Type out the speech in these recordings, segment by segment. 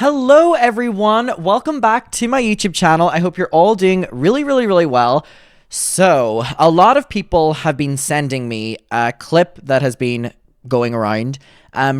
Hello everyone, welcome back to my YouTube channel. I hope you're all doing really well. So, a lot of people have been sending me a clip that has been going around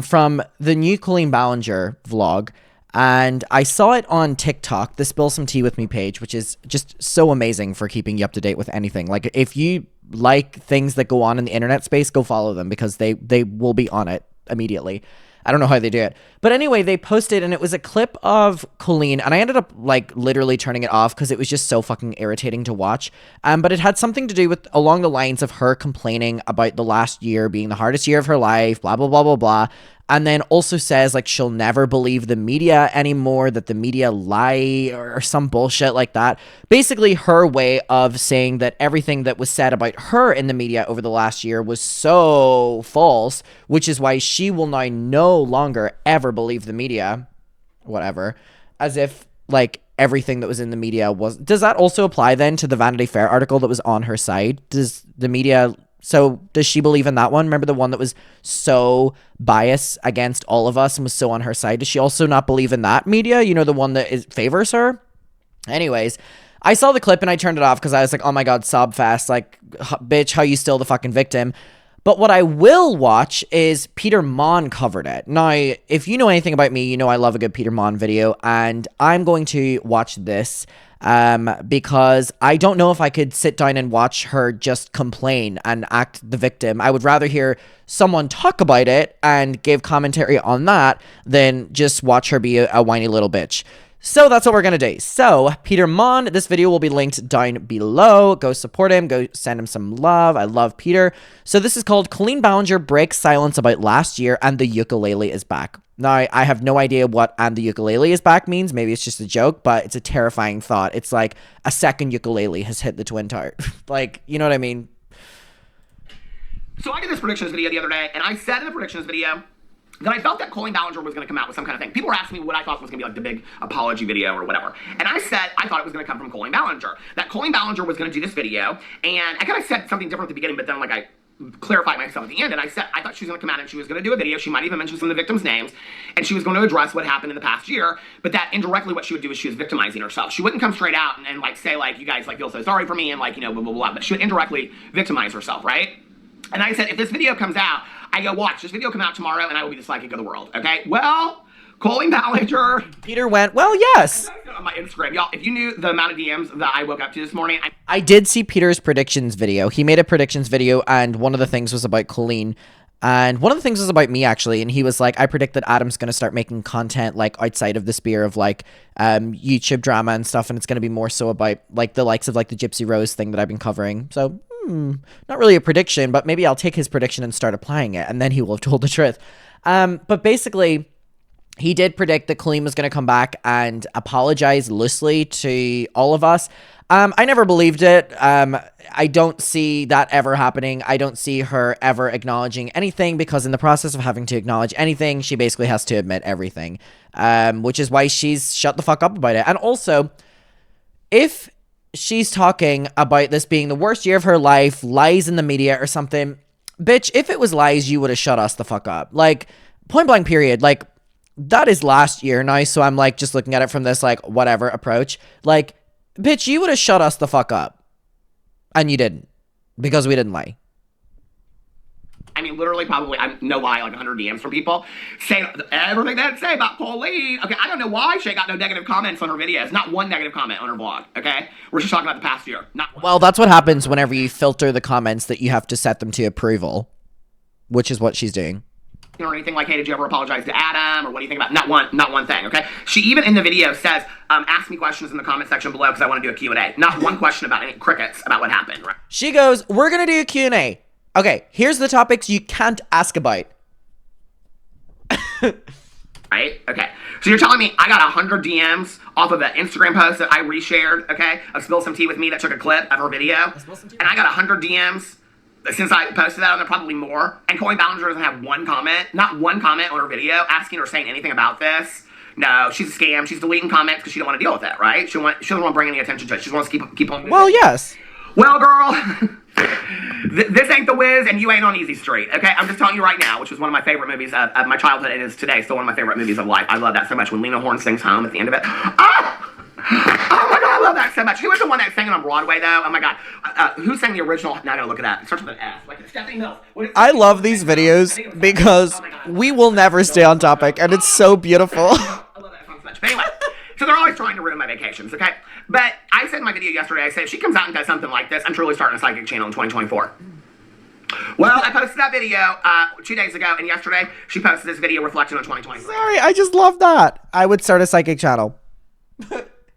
from the new Colleen Ballinger vlog, and I saw it on TikTok, the Spill Some Tea With Me page, which is just so amazing for keeping you up to date with anything. Like, if you like things that go on in the internet space, go follow them because they will be on it immediately. I don't know how they do it. But anyway, they posted, and it was a clip of Colleen, and I ended up, like, literally turning it off because it was just so fucking irritating to watch. But it had something to do with, along the lines of her complaining about the last year being the hardest year of her life, blah, blah, blah, blah, blah. And then also says, like, she'll never believe the media anymore, that the media lie, or some bullshit like that. Basically, her way of saying that everything that was said about her in the media over the last year was so false, which is why she will now no longer ever believe the media, whatever, as if, like, everything that was in the media was... Does that also apply, then, to the Vanity Fair article that was on her side? Does the media... So, does she believe in that one? Remember the one that was so biased against all of us and was so on her side? Does she also not believe in that media? You know, the one that favors her? Anyways, I saw the clip and I turned it off because I was like, oh my god, sob fest. Like, bitch, how you still the fucking victim? But what I will watch is Peter Monn covered it. Now, if you know anything about me, you know I love a good Peter Monn video, and I'm going to watch this because I don't know if I could sit down and watch her just complain and act the victim. I would rather hear someone talk about it and give commentary on that than just watch her be a whiny little bitch. So that's what we're going to do. So, Peter Monn, this video will be linked down below. Go support him. Go send him some love. I love Peter. So this is called Colleen Ballinger Breaks Silence About Last Year and the Ukulele is Back. Now, I have no idea what "and the ukulele is back" means. Maybe it's just a joke, but it's a terrifying thought. It's like a second ukulele has hit the Twin Tower. Like, you know what I mean? So I did this predictions video the other day, and I said in the predictions video that I felt that Colleen Ballinger was going to come out with some kind of thing. People were asking me what I thought was going to be like the big apology video or whatever. And I said I thought it was going to come from Colleen Ballinger. That Colleen Ballinger was going to do this video, and I kind of said something different at the beginning, but then like I clarified myself at the end, and I said I thought she was going to come out and she was going to do a video. She might even mention some of the victims' names, and she was going to address what happened in the past year, but that indirectly what she would do is she was victimizing herself. She wouldn't come straight out and like say like, you guys like feel so sorry for me and like, you know, blah, blah, blah, but she would indirectly victimize herself, right? And I said, if this video comes out, I go, watch, this video come out tomorrow and I will be the psychic of the world, okay? Well, Colleen Ballinger. Peter went, well, yes. On my Instagram, y'all, if you knew the amount of DMs that I woke up to this morning. I did see Peter's predictions video. He made a predictions video, and one of the things was about Colleen. And one of the things was about me, actually, and he was like, I predict that Adam's going to start making content, like, outside of the sphere of, like, YouTube drama and stuff, and it's going to be more so about, like, the likes of, like, the Gypsy Rose thing that I've been covering. So, not really a prediction, but maybe I'll take his prediction and start applying it, and then he will have told the truth. But basically, he did predict that Colleen was going to come back and apologize loosely to all of us. I never believed it. I don't see that ever happening. I don't see her ever acknowledging anything, because in the process of having to acknowledge anything, she basically has to admit everything, which is why she's shut the fuck up about it. And also, if she's talking about this being the worst year of her life, lies in the media or something, bitch, if it was lies, you would have shut us the fuck up. Like, point blank period. Like, that is last year now, so I'm like just looking at it from this like whatever approach. Like, bitch, you would have shut us the fuck up, and you didn't, because we didn't lie. I mean, literally, probably, I no lie, like 100 DMs from people saying everything they had to say about Colleen. Okay, I don't know why she got no negative comments on her videos. Not one negative comment on her vlog, okay? Where she's talking about the past year. Not one. Well, that's what happens whenever you filter the comments that you have to set them to approval, which is what she's doing. Or anything like, hey, did you ever apologize to Adam, or what do you think about not one thing, okay? She even in the video says, ask me questions in the comment section below because I want to do a Q&A. Not one question about any crickets about what happened, right? She goes, we're gonna do a Q&A. Okay, here's the topics you can't ask about. Right? Okay. So you're telling me I got 100 DMs off of an Instagram post that I reshared, okay, of Spill Some Tea With Me that took a clip of her video, and I got 100 DMs since I posted that on there, probably more, and Colleen Ballinger doesn't have one comment, not one comment on her video asking or saying anything about this. No, she's a scam. She's deleting comments because she don't want to deal with it, right? She doesn't want to bring any attention to it. She wants to keep on. Well, yes. Well, girl, This ain't The Wiz, and you ain't on Easy Street. Okay, I'm just telling you right now, which was one of my favorite movies of my childhood, and is today still one of my favorite movies of life. I love that so much. When Lena Horne sings "Home" at the end of it. Oh my god, I love that so much. Who was the one that sang it on Broadway though? Oh my god, who sang the original? Now I gotta look it up. It starts with an S. Like it's Stephanie Mills. I love these videos because we will never stay on topic, and it's so beautiful. I love that song so much. But anyway, so they're always trying to ruin my vacations, okay? But I said in my video yesterday, I said if she comes out and does something like this, I'm truly starting a psychic channel in 2024. Well, I posted that video 2 days ago, and yesterday she posted this video reflecting on 2023. Sorry, I just love that. I would start a psychic channel.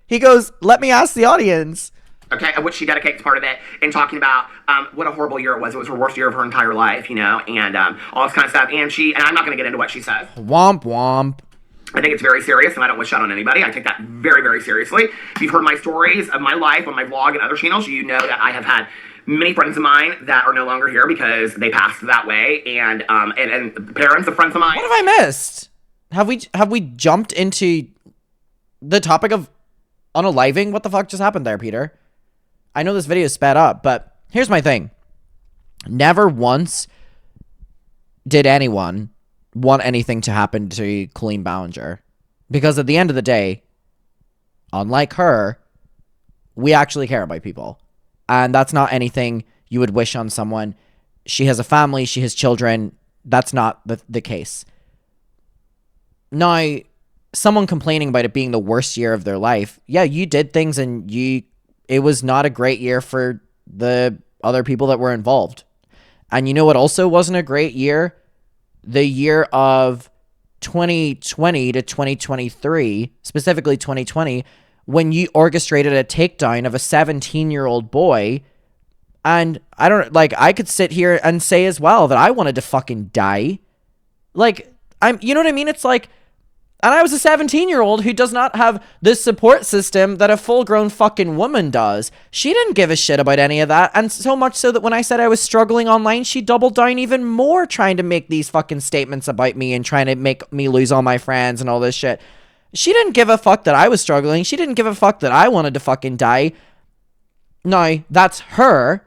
He goes, let me ask the audience. Okay, which she dedicates part of it in talking about what a horrible year it was. It was her worst year of her entire life, you know, and all this kind of stuff. And I'm not going to get into what she says. Womp womp. I think it's very serious, and I don't wish that on anybody. I take that very, very seriously. If you've heard my stories of my life on my vlog and other channels, you know that I have had many friends of mine that are no longer here because they passed that way, and parents of friends of mine. What have I missed? Have we jumped into the topic of unaliving? What the fuck just happened there, Peter? I know this video is sped up, but here's my thing. Never once did anyone want anything to happen to Colleen Ballinger. Because at the end of the day, unlike her, we actually care about people. And that's not anything you would wish on someone. She has a family, she has children. That's not the case. Now, someone complaining about it being the worst year of their life, yeah, you did things and it was not a great year for the other people that were involved. And you know what also wasn't a great year? The year of 2020 to 2023, specifically 2020, when you orchestrated a takedown of a 17-year-old boy. And I could sit here and say as well that I wanted to fucking die. You know what I mean? It's like, and I was a 17-year-old who does not have this support system that a full-grown fucking woman does. She didn't give a shit about any of that. And so much so that when I said I was struggling online, she doubled down even more trying to make these fucking statements about me and trying to make me lose all my friends and all this shit. She didn't give a fuck that I was struggling. She didn't give a fuck that I wanted to fucking die. Now, that's her.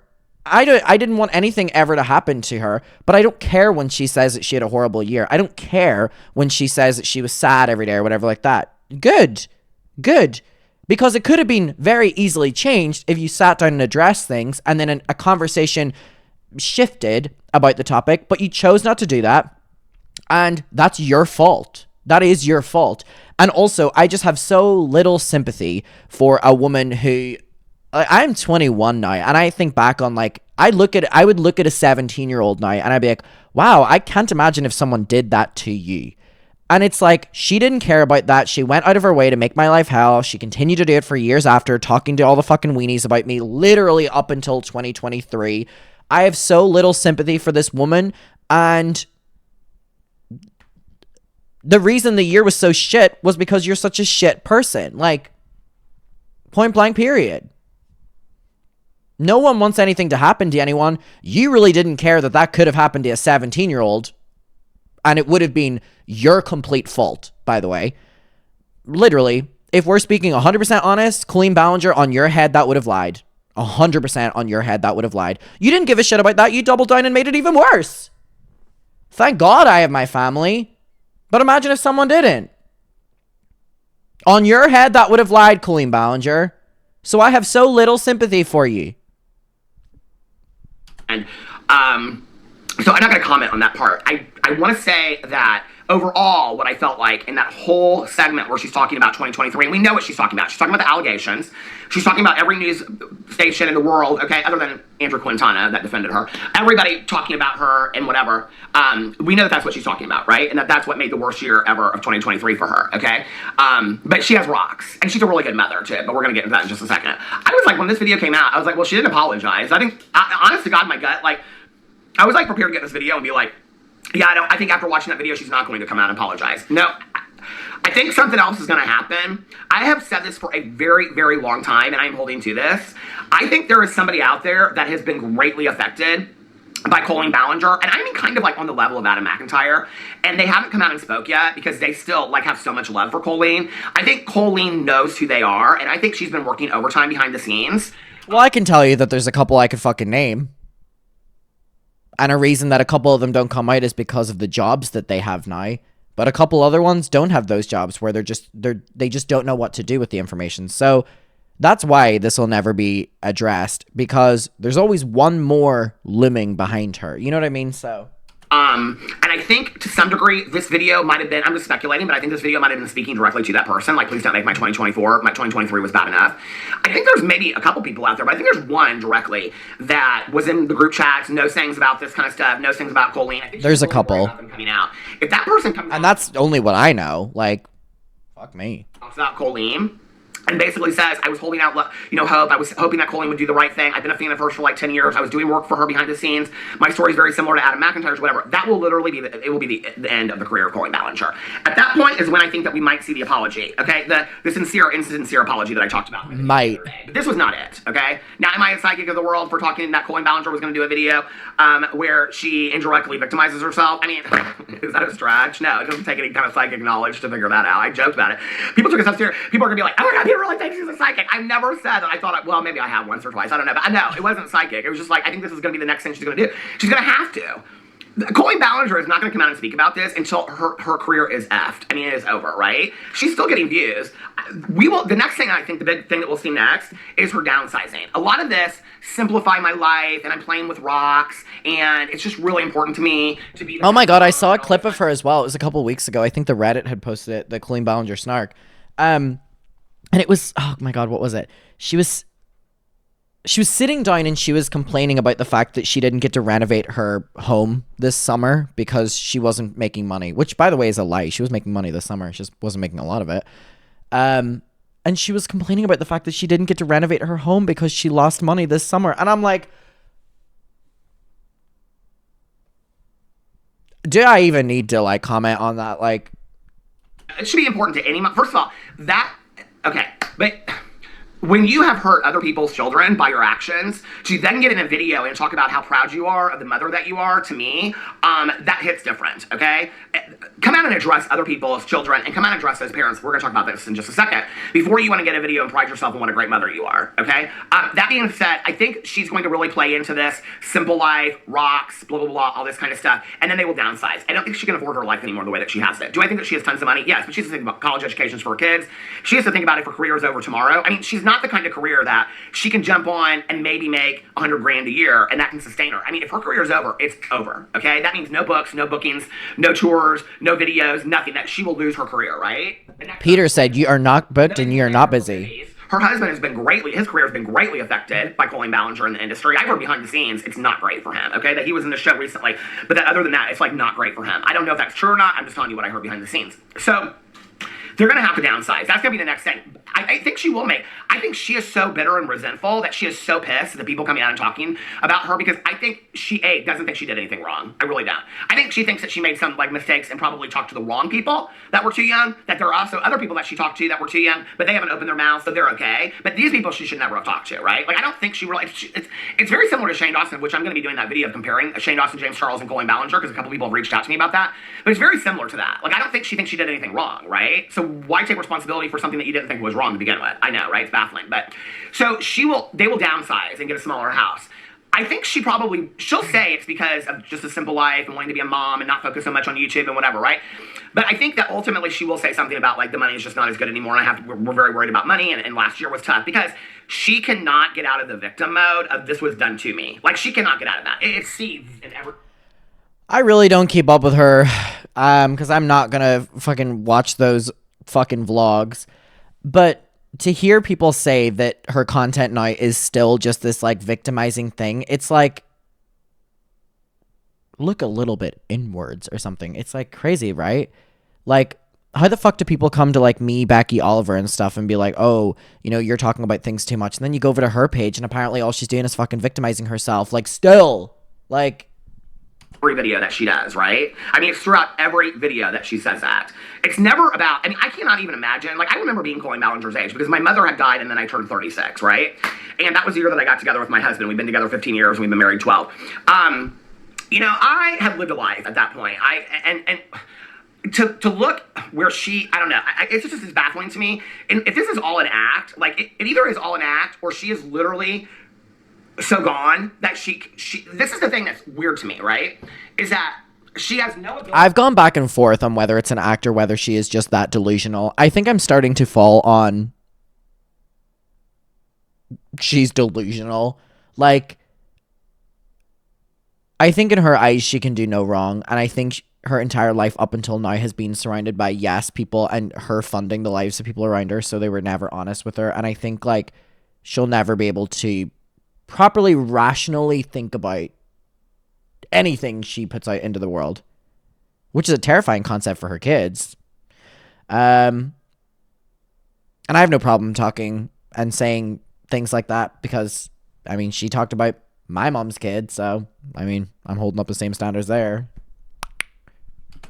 I didn't want anything ever to happen to her, but I don't care when she says that she had a horrible year. I don't care when she says that she was sad every day or whatever like that. Good. Because it could have been very easily changed if you sat down and addressed things and then a conversation shifted about the topic, but you chose not to do that. And that's your fault. That is your fault. And also, I just have so little sympathy for a woman who... I'm 21 now, and I think back on, I would look at a 17-year-old now, and I'd be like, wow, I can't imagine if someone did that to you. And it's like, she didn't care about that. She went out of her way to make my life hell. She continued to do it for years after, talking to all the fucking weenies about me, literally up until 2023. I have so little sympathy for this woman, and the reason the year was so shit was because you're such a shit person. Point blank period. No one wants anything to happen to anyone. You really didn't care that could have happened to a 17-year-old. And it would have been your complete fault, by the way. Literally, if we're speaking 100% honest, Colleen Ballinger, on your head, that would have lied. 100% on your head, that would have lied. You didn't give a shit about that. You doubled down and made it even worse. Thank God I have my family. But imagine if someone didn't. On your head, that would have lied, Colleen Ballinger. So I have so little sympathy for you. And so I'm not going to comment on that part. I want to say that overall, what I felt like in that whole segment where she's talking about 2023, and we know what she's talking about. She's talking about the allegations. She's talking about every news station in the world, okay, other than Andrew Quintana that defended her. Everybody talking about her and whatever. We know that that's what she's talking about, right? And that's what made the worst year ever of 2023 for her, okay? But she has rocks, and she's a really good mother, too, but we're going to get into that in just a second. I was like, when this video came out, I was like, well, she didn't apologize. I think, honest to God, my gut, I was prepared to get this video and be like, yeah, I think after watching that video, she's not going to come out and apologize. No, I think something else is going to happen. I have said this for a very, very long time, and I am holding to this. I think there is somebody out there that has been greatly affected by Colleen Ballinger, and I mean kind of on the level of Adam McIntyre, and they haven't come out and spoke yet because they still have so much love for Colleen. I think Colleen knows who they are, and I think she's been working overtime behind the scenes. Well, I can tell you that there's a couple I could fucking name. And a reason that a couple of them don't come out is because of the jobs that they have now. But a couple other ones don't have those jobs where they just don't know what to do with the information. So that's why this will never be addressed, because there's always one more looming behind her. You know what I mean? So and I think to some degree, this video might have been, I'm just speculating, but I think this video might have been speaking directly to that person. Like, please don't make my 2023 was bad enough. I think there's maybe a couple people out there, but I think there's one directly that was in the group chats, knows things about this kind of stuff, knows things about Colleen. I think there's a couple. Them coming out. If that person comes and that's only what I know. Like, fuck me. Talks about Colleen. And basically says, I was holding out, hope. I was hoping that Colleen would do the right thing. I've been a fan of hers for like 10 years. I was doing work for her behind the scenes. My story is very similar to Adam McIntyre's, whatever. That will literally be the end of the career of Colleen Ballinger. At that point is when I think that we might see the apology, okay? The insincere apology that I talked about. Might. But this was not it, okay? Now, am I a psychic of the world for talking that Colleen Ballinger was going to do a video where she indirectly victimizes herself? I mean, is that a stretch? No, it doesn't take any kind of psychic knowledge to figure that out. I joked about it. People took it so serious. People are going to be like, oh my God, people really think she's a psychic. I've never said that. I thought, well, maybe I have once or twice. I don't know. But no, it wasn't psychic. It was just like, I think this is going to be the next thing she's going to do. She's going to have to. Colleen Ballinger is not going to come out and speak about this until her career is effed. I mean, it is over, right? She's still getting views. The next thing, I think the big thing that we'll see next is her downsizing. A lot of this, simplify my life, and I'm playing with rocks, and it's just really important to me to be... Oh my God, I saw a clip of her as well. It was a couple weeks ago. I think the Reddit had posted it, the Colleen Ballinger snark. And it was, oh my God, what was it? She was sitting down and she was complaining about the fact that she didn't get to renovate her home this summer because she wasn't making money, which, by the way, is a lie. She was making money this summer. She just wasn't making a lot of it. And she was complaining about the fact that she didn't get to renovate her home because she lost money this summer. And I'm like, do I even need to, like, comment on that? Like, it should be important to anyone. First of all, okay, but when you have hurt other people's children by your actions, to then get in a video and talk about how proud you are of the mother that you are, to me, that hits different, okay? Come out and address other people's children and come out and address those parents. We're going to talk about this in just a second. Before you want to get a video and pride yourself on what a great mother you are, okay? That being said, I think she's going to really play into this simple life, rocks, blah, blah, blah, all this kind of stuff, and then they will downsize. I don't think she can afford her life anymore the way that she has it. Do I think that she has tons of money? Yes, but she has to think about college educations for her kids. She has to think about if her career is over tomorrow. I mean, she's not the kind of career that she can jump on and maybe make $100 grand a year and that can sustain her. I mean, if her career is over, it's over, okay? That means no books, no bookings, no tours, no videos, nothing. That she will lose her career, right? Peter said you are not booked and you are not busy. Her husband his career has been greatly affected by Colleen Ballinger in the industry. I've heard behind the scenes, it's not great for him, okay? That he was in the show recently, but that other than that, it's like not great for him. I don't know if that's true or not. I'm just telling you what I heard behind the scenes. So, they're going to have to downsize. That's going to be the next thing. I think she will make. I think she is so bitter and resentful that she is so pissed at the people coming out and talking about her because I think she, doesn't think she did anything wrong. I really don't. I think she thinks that she made some, like, mistakes and probably talked to the wrong people that were too young, that there are also other people that she talked to that were too young, but they haven't opened their mouths, so they're okay. But these people she should never have talked to, right? Like, I don't think she really... It's very similar to Shane Dawson, which I'm going to be doing that video of comparing Shane Dawson, James Charles, and Colleen Ballinger because a couple people have reached out to me about that. But it's very similar to that. Like, I don't think she thinks she did anything wrong, right? So why take responsibility for something that you didn't think was wrong to begin with? I know, right? It's baffling. But so they will downsize and get a smaller house. I think she'll say it's because of just a simple life and wanting to be a mom and not focus so much on YouTube and whatever, right? But I think that ultimately she will say something about like the money is just not as good anymore and we're very worried about money and last year was tough because she cannot get out of the victim mode of this was done to me. Like she cannot get out of that. It seeds in every... I really don't keep up with her because I'm not going to fucking watch those fucking vlogs. But to hear people say that her content now is still just this like victimizing thing, it's like, look a little bit inwards or something. It's like crazy, right? Like, how the fuck do people come to like me, Becky, Oliver and stuff and be like, oh, you know, you're talking about things too much. And then you go over to her page and apparently all she's doing is fucking victimizing herself. Like still, like... every video that she does, right? I mean, it's throughout every video that she says that. It's never about, I mean, I cannot even imagine, like, I remember being Colleen Ballinger's age because my mother had died and then I turned 36, right? And that was the year that I got together with my husband. We've been together 15 years and we've been married 12. You know, I had lived a life at that point. To look where she, I don't know, it's just as baffling to me. And if this is all an act, like, it either is all an act or she is literally so gone that she this is the thing that's weird to me, right? Is that she has no ability. I've gone back and forth on whether it's an act or whether she is just that delusional. I think I'm starting to fall on she's delusional. Like, I think in her eyes she can do no wrong, and I think her entire life up until now has been surrounded by yes people and her funding the lives of people around her, so they were never honest with her. And I think like she'll never be able to properly rationally think about anything she puts out into the world, which is a terrifying concept for her kids. And I have no problem talking and saying things like that because, I mean, she talked about my mom's kid, so, I mean, I'm holding up the same standards there.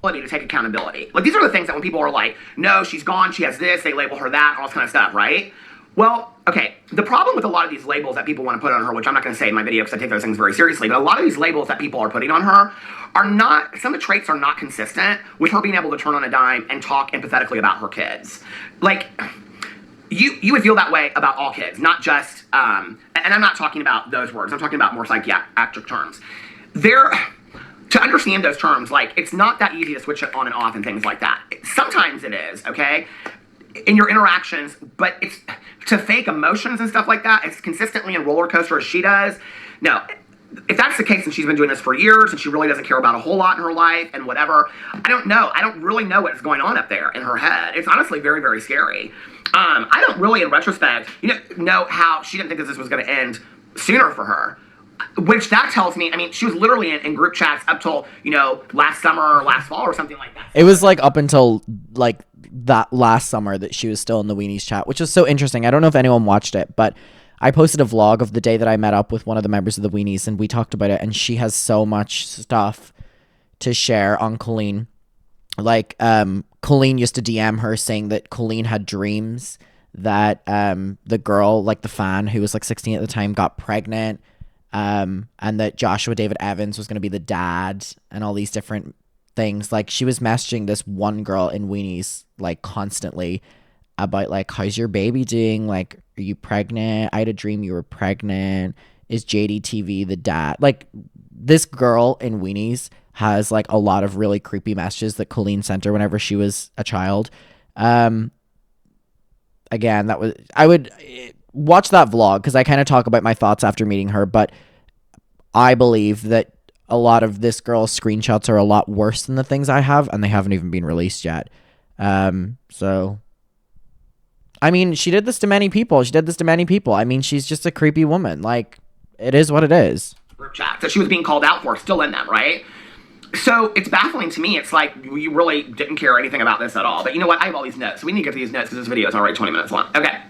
To take accountability. Like, these are the things that when people are like, no, she's gone, she has this, they label her that, all this kind of stuff, right? Well, okay, the problem with a lot of these labels that people want to put on her, which I'm not going to say in my video because I take those things very seriously, but a lot of these labels that people are putting on her are not, some of the traits are not consistent with her being able to turn on a dime and talk empathetically about her kids. Like, you would feel that way about all kids, not just, and I'm not talking about those words, I'm talking about more psychiatric terms. To understand those terms, like, it's not that easy to switch it on and off and things like that. Sometimes it is, okay, in your interactions, but it's to fake emotions and stuff like that, it's consistently in roller coaster as she does. No, if that's the case and she's been doing this for years and she really doesn't care about a whole lot in her life and whatever, I don't know. I don't really know what's going on up there in her head. It's honestly very, very scary. I don't really, in retrospect, know how she didn't think that this was going to end sooner for her. Which that tells me, I mean, she was literally in group chats up till, last summer or last fall or something like that. It was like up until like that last summer that she was still in the Weenies chat, which was so interesting. I don't know if anyone watched it, but I posted a vlog of the day that I met up with one of the members of the Weenies and we talked about it, and she has so much stuff to share on Colleen. Like, Colleen used to DM her saying that Colleen had dreams that the girl, like the fan who was like 16 at the time, got pregnant. And that Joshua David Evans was going to be the dad and all these different things. Like, she was messaging this one girl in Weenies like constantly about like, how's your baby doing? Like, are you pregnant? I had a dream you were pregnant. Is JDTV the dad? Like, this girl in Weenies has like a lot of really creepy messages that Colleen sent her whenever she was a child. Again, I would watch that vlog because I kind of talk about my thoughts after meeting her, but I believe that a lot of this girl's screenshots are a lot worse than the things I have, and they haven't even been released yet. So, I mean, she did this to many people. I mean, she's just a creepy woman. Like, it is what it is. Group chat that she was being called out for, still in them, right? So it's baffling to me. It's like you really didn't care anything about this at all. But you know what? I have all these notes. So we need to get to these notes because this video is already 20 minutes long. Okay.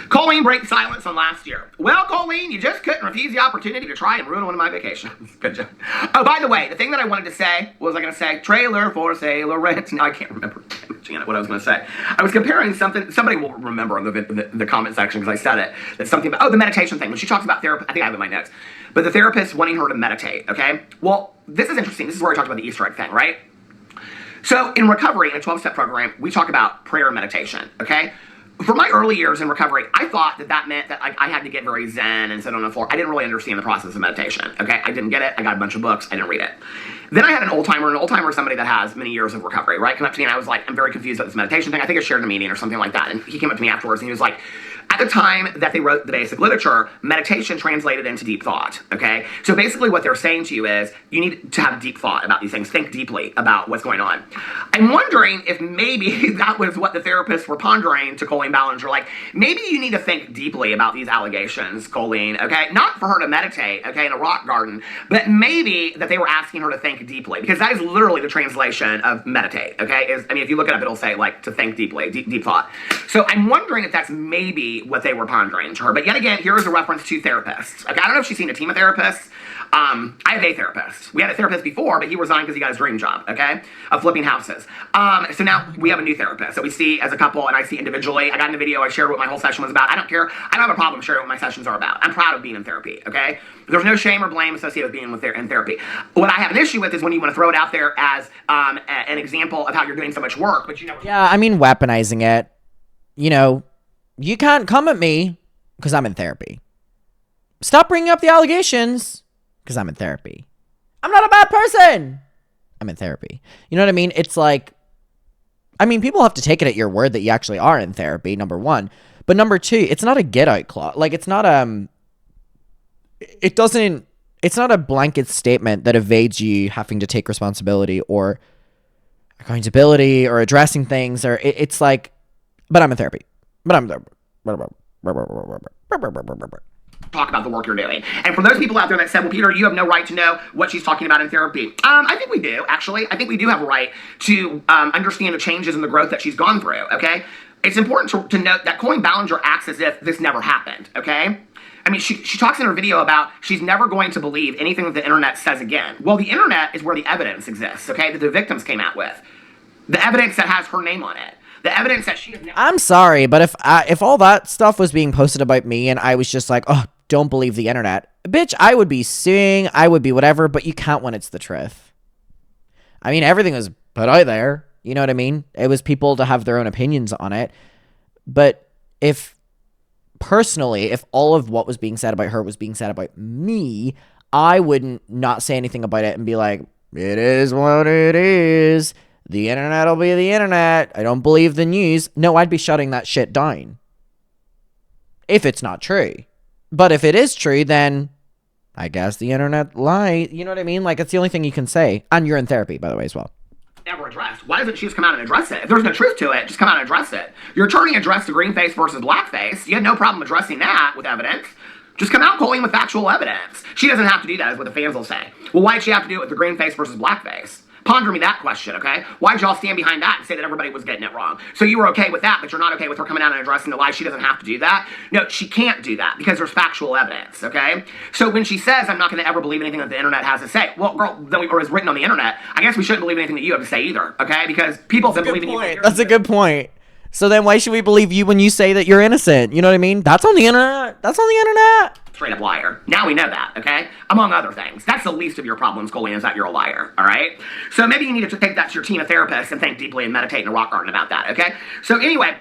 Colleen breaks silence on last year. Well, Colleen, you just couldn't refuse the opportunity to try and ruin one of my vacations. Good job. Oh, by the way, the thing that I wanted to say, what was I going to say? Trailer for sale or rent. Now I can't remember what I was going to say. I was comparing something, somebody will remember in the comment section because I said it. That's something about, the meditation thing. When she talks about therapy, I think I have it in my notes. But the therapist wanting her to meditate, okay? Well, this is interesting. This is where I talked about the Easter egg thing, right? So in recovery, in a 12-step program, we talk about prayer and meditation, okay? For my early years in recovery, I thought that meant that I had to get very zen and sit on the floor. I didn't really understand the process of meditation, okay? I didn't get it. I got a bunch of books. I didn't read it. Then I had an old-timer. An old-timer is somebody that has many years of recovery, right? Come up to me and I was like, I'm very confused about this meditation thing. I think I shared in a meeting or something like that. And he came up to me afterwards and he was like, at the time that they wrote the basic literature, meditation translated into deep thought, okay? So basically what they're saying to you is you need to have deep thought about these things. Think deeply about what's going on. I'm wondering if maybe that was what the therapists were pondering to Colleen Ballinger. Like, maybe you need to think deeply about these allegations, Colleen, okay? Not for her to meditate, okay, in a rock garden, but maybe that they were asking her to think deeply, because that is literally the translation of meditate, okay? If you look it up, it'll say, like, to think deeply, deep thought. So I'm wondering if that's maybe what they were pondering to her. But yet again, here is a reference to therapists. Okay, I don't know if she's seen a team of therapists. I have a therapist. We had a therapist before, but he resigned because he got his dream job, okay, of flipping houses. So now we have a new therapist that we see as a couple, and I see individually. I got in a video, I shared what my whole session was about. I don't care. I don't have a problem sharing what my sessions are about. I'm proud of being in therapy, okay? There's no shame or blame associated with being in therapy. What I have an issue with is when you want to throw it out there as an example of how you're doing so much work, but Yeah, I mean, weaponizing it. You can't come at me because I'm in therapy. stop bringing up the allegations because I'm in therapy. I'm not a bad person. I'm in therapy. You know what I mean? It's like, I mean, people have to take it at your word that you actually are in therapy, number one. But number two, it's not a get out clause. Like, it's not it's not a blanket statement that evades you having to take responsibility or accountability or addressing things, or it's like, but I'm in therapy. But I'm talk about the work you're doing. And for those people out there that said, well, Peter, you have no right to know what she's talking about in therapy. I think we do, actually. I think we do have a right to understand the changes and the growth that she's gone through, okay? It's important to note that Colleen Ballinger acts as if this never happened, okay? I mean, she talks in her video about she's never going to believe anything that the internet says again. Well, the internet is where the evidence exists, okay, that the victims came out with. The evidence that has her name on it. The evidence that she has never... I'm sorry, but if all that stuff was being posted about me and I was just like, oh, don't believe the internet, bitch, I would be suing, I would be whatever, but you can't when it's the truth. I mean, everything was put out there, you know what I mean? It was people to have their own opinions on it. But if all of what was being said about her was being said about me, I wouldn't not say anything about it and be like, it is what it is. The internet will be the internet. I don't believe the news. No, I'd be shutting that shit down. If it's not true. But if it is true, then I guess the internet lied. You know what I mean? Like, it's the only thing you can say. And you're in therapy, by the way, as well. Never addressed. Why doesn't she just come out and address it? If there's no truth to it, just come out and address it. Your attorney addressed the green face versus black face. You had no problem addressing that with evidence. Just come out, Colleen, with factual evidence. She doesn't have to do that, is what the fans will say. Well, why'd she have to do it with the green face versus black face? Ponder me that question, okay? Why'd y'all stand behind that and say that everybody was getting it wrong? So you were okay with that, but you're not okay with her coming out and addressing the lie. She doesn't have to do that. No, she can't do that because there's factual evidence, okay? So when she says, I'm not going to ever believe anything that the internet has to say, well, girl, or is written on the internet, I guess we shouldn't believe anything that you have to say either, okay? Because people have been believing you. That's a good point. So then why should we believe you when you say that you're innocent? You know what I mean? That's on the internet. That's on the internet. Straight up liar. Now we know that, okay? Among other things. That's the least of your problems, Colleen, is that you're a liar, all right? So maybe you need to take that to your team of therapists and think deeply and meditate in a rock garden about that, okay? So anyway,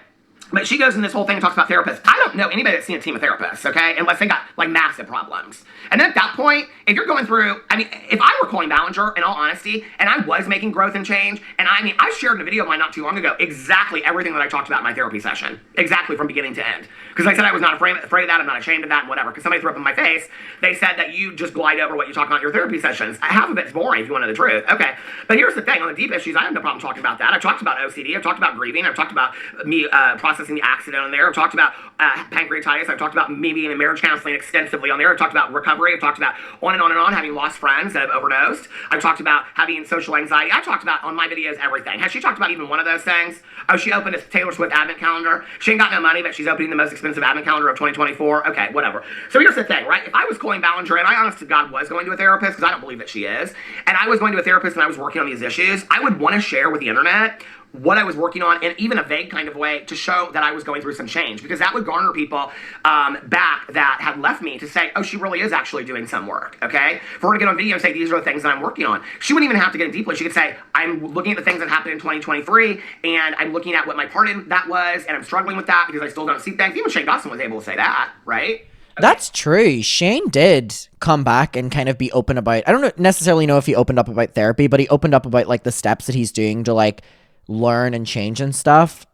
but she goes in this whole thing and talks about therapists. I don't know anybody that's seen a team of therapists, okay? Unless they got, like, massive problems. And then at that point, if you're going through, I mean, if I were Colleen Ballinger, in all honesty, and I was making growth and change, and I mean, I shared in a video of mine not too long ago exactly everything that I talked about in my therapy session. Exactly from beginning to end. Because I said I was not afraid of that, I'm not ashamed of that, and whatever. Because somebody threw up in my face, they said that you just glide over what you talk about in your therapy sessions. Half of it's boring if you want to know the truth. Okay, but here's the thing, on the deep issues, I have no problem talking about that. I've talked about OCD, I've talked about grieving, I've talked about me processing the accident on there, I've talked about pancreatitis, I've talked about me being in marriage counseling extensively on there, I've talked about recovery, I've talked about on and on and on, having lost friends that have overdosed, I've talked about having social anxiety, I've talked about on my videos everything. Has she talked about even one of those things? Oh, she opened a Taylor Swift advent calendar. She ain't got no money, but she's opening the most expensive advent calendar of 2024. Okay, whatever. So here's the thing, right? If I was Colleen Ballinger, and I honest to God was going to a therapist, because I don't believe that she is, and I was going to a therapist and I was working on these issues, I would want to share with the internet what I was working on in even a vague kind of way to show that I was going through some change, because that would garner people back that had left me to say, oh, she really is actually doing some work, okay? For her to get on video and say, these are the things that I'm working on. She wouldn't even have to get in deeply. She could say, I'm looking at the things that happened in 2023, and I'm looking at what my part in that was, and I'm struggling with that because I still don't see things. Even Shane Dawson was able to say that, right? Okay. That's true. Shane did come back and kind of be open about, I don't necessarily know if he opened up about therapy, but he opened up about, like, the steps that he's doing to, like, learn and change and stuff.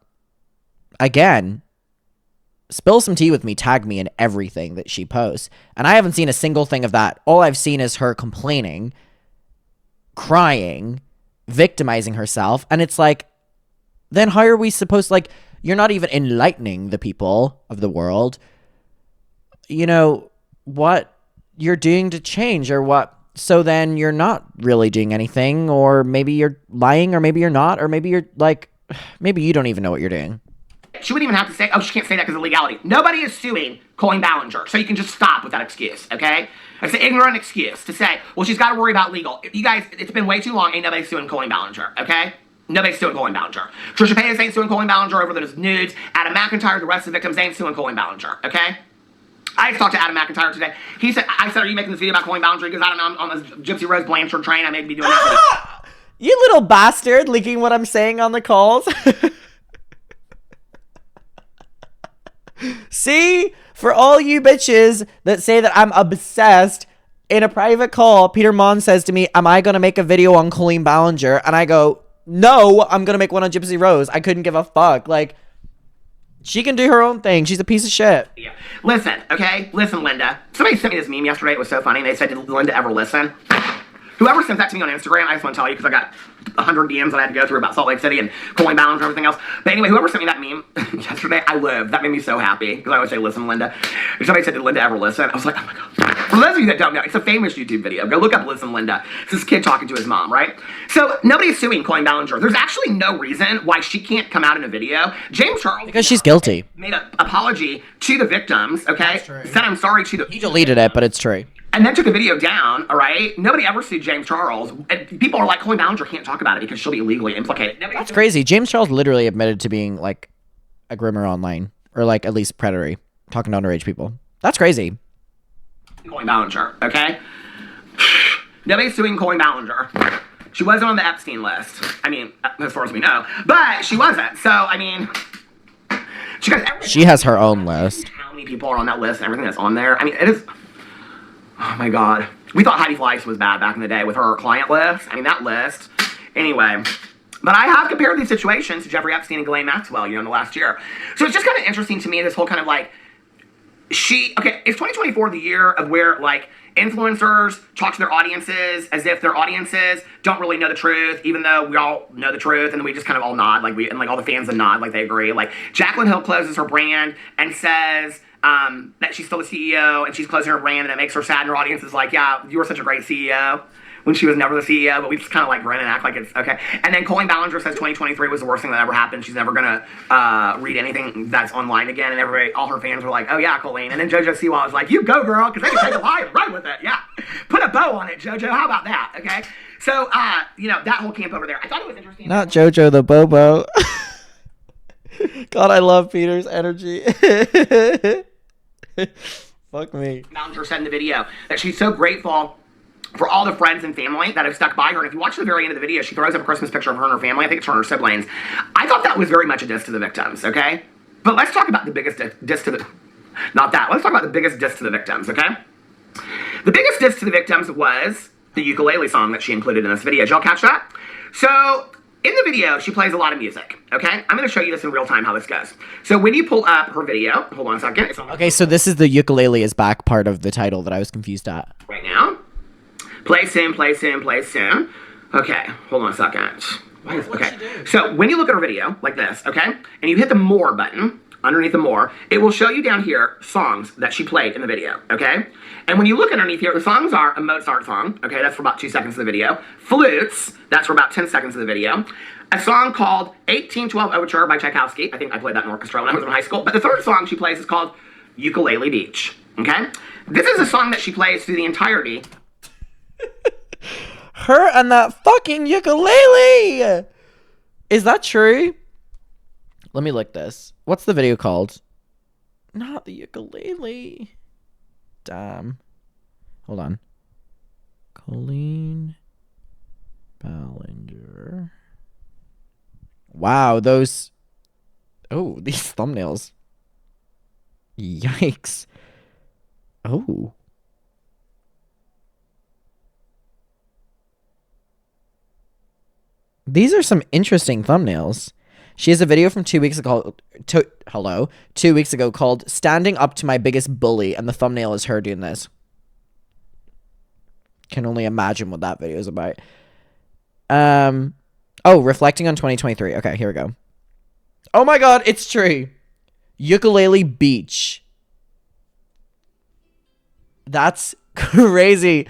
Again, spill some tea with me, tag me in everything that she posts, and I haven't seen a single thing of that. All I've seen is her complaining, crying, victimizing herself, and it's like, then how are we supposed to, like, you're not even enlightening the people of the world, you know, what you're doing to change, or what. So then you're not really doing anything, or maybe you're lying, or maybe you're not, or maybe you're like, maybe you don't even know what you're doing. She wouldn't even have to say, oh, she can't say that because of legality. Nobody is suing Colleen Ballinger, so you can just stop with that excuse, okay? It's an ignorant excuse to say, well, she's got to worry about legal. You guys, it's been way too long, ain't nobody suing Colleen Ballinger, okay? Nobody's suing Colleen Ballinger. Trisha Paytas ain't suing Colleen Ballinger over those nudes. Adam McIntyre, the rest of the victims ain't suing Colleen Ballinger, okay? I talked to Adam McIntyre today. He said, I said, are you making this video about Colleen Ballinger? Because I don't know, I'm on this Gypsy Rose Blanchard train. I may be doing that. You little bastard, leaking what I'm saying on the calls. See, for all you bitches that say that I'm obsessed, in a private call, Peter Monn says to me, am I going to make a video on Colleen Ballinger? And I go, no, I'm going to make one on Gypsy Rose. I couldn't give a fuck. Like, she can do her own thing. She's a piece of shit. Yeah. Listen, okay? Listen, Linda. Somebody sent me this meme yesterday. It was so funny. They said, did Linda ever listen? Whoever sent that to me on Instagram, I just want to tell you because I got 100 DMs that I had to go through about Salt Lake City and Colleen Ballinger and everything else. But anyway, whoever sent me that meme yesterday, I lived. That made me so happy because I always say, listen, Linda. If somebody said, did Linda ever listen? I was like, oh my God. For those of you that don't know, it's a famous YouTube video. Go look up Listen, Linda. It's this kid talking to his mom, right? So nobody's suing Colleen Ballinger. There's actually no reason why she can't come out in a video. James Charles. Because she's guilty. Made an apology to the victims, okay? Said I'm sorry to the... He deleted it, but it's true. And then took the video down, all right? Nobody ever sued James Charles. And people are like, Colleen Ballinger can't talk about it because she'll be legally implicated. That's crazy. James Charles literally admitted to being, like, a groomer online. Or, like, at least predatory. Talking to underage people. That's crazy. Colleen Ballinger, okay? Nobody's suing Colleen Ballinger. She wasn't on the Epstein list. I mean, as far as we know. But she wasn't. So, I mean... She has her own list. How many people are on that list and everything that's on there? I mean, it is... Oh my God. We thought Heidi Fleiss was bad back in the day with her client list. I mean, that list. Anyway. But I have compared these situations to Jeffrey Epstein and Ghislaine Maxwell, you know, in the last year. So it's just kind of interesting to me, this whole kind of like, okay, is 2024 the year of where, like, influencers talk to their audiences as if their audiences don't really know the truth, even though we all know the truth, and we just kind of all nod, like and like all the fans nod, like they agree. Like, Jaclyn Hill closes her brand and says that she's still the CEO, and she's closing her brand, and it makes her sad, and her audience is like, yeah, you were such a great CEO, when she was never the CEO, but we just kind of like grin and act like it's okay. And then Colleen Ballinger says 2023 was the worst thing that ever happened. She's never gonna read anything that's online again, and everybody, all her fans were like, oh yeah, Colleen. And then JoJo Siwa was like, you go, girl, because they can take a lie and run with it. Yeah, put a bow on it, JoJo. How about that? Okay. So, you know, that whole camp over there, I thought it was interesting. Not JoJo the Bobo. God, I love Peter's energy. Fuck me. Ballinger said in the video that she's so grateful for all the friends and family that have stuck by her. And if you watch the very end of the video, she throws up a Christmas picture of her and her family. I think it's her and her siblings. I thought that was very much a diss to the victims, okay? But let's talk about the biggest diss to the... Not that. Let's talk about the biggest diss to the victims, okay? The biggest diss to the victims was the ukulele song that she included in this video. Did y'all catch that? So, in the video, she plays a lot of music, okay? I'm going to show you this in real time, how this goes. So when you pull up her video... Hold on a second. Okay, so this is the ukulele is back part of the title that I was confused at. Right now. Play soon, play soon, play soon. Okay, hold on a second. Okay, so when you look at her video, like this, okay, and you hit the more button, underneath the more, it will show you down here songs that she played in the video, okay? And when you look underneath here, the songs are a Mozart song, okay, that's for about 2 seconds of the video. Flutes, that's for about 10 seconds of the video. A song called 1812 Overture by Tchaikovsky. I think I played that in orchestra when I was in high school. But the third song she plays is called Ukulele Beach, okay? This is a song that she plays through the entirety. Her and that fucking ukulele! Is that true? Let me look this. What's the video called? Not the ukulele. Damn. Hold on. Colleen Ballinger. Wow, those... Oh, these thumbnails. Yikes. Oh. These are some interesting thumbnails. She has a video from 2 weeks ago. 2 weeks ago called "Standing Up to My Biggest Bully," and the thumbnail is her doing this. Can only imagine what that video is about. Oh, reflecting on 2023. Okay, here we go. Oh my God, it's true. Ukulele Beach. That's crazy.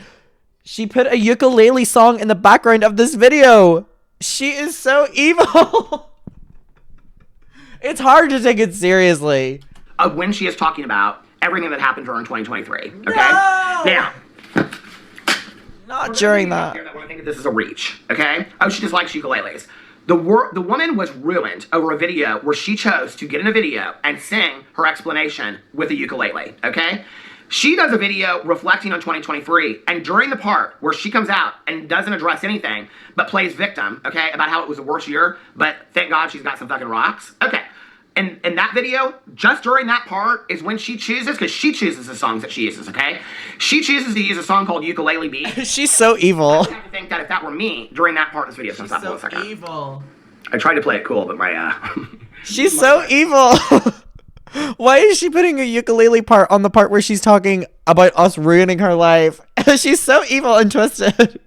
She put a ukulele song in the background of this video. She is so evil. It's hard to take it seriously. When she is talking about everything that happened to her in 2023. Okay? No! Now. Not during that. I think this is a reach. Okay? Oh, she just likes ukuleles. The woman was ruined over a video where she chose to get in a video and sing her explanation with a ukulele. Okay? She does a video reflecting on 2023, and during the part where she comes out and doesn't address anything, but plays victim, okay, about how it was the worst year, but thank God she's got some fucking rocks. Okay, in that video, just during that part, is when she chooses, because she chooses the songs that she uses, okay? She chooses to use a song called Ukulele Beat. She's so evil. I would have to think that if that were me during that part of this video, She's so evil. I tried to play it cool, but my She's so evil. Why is she putting a ukulele part on the part where she's talking about us ruining her life? She's so evil and twisted.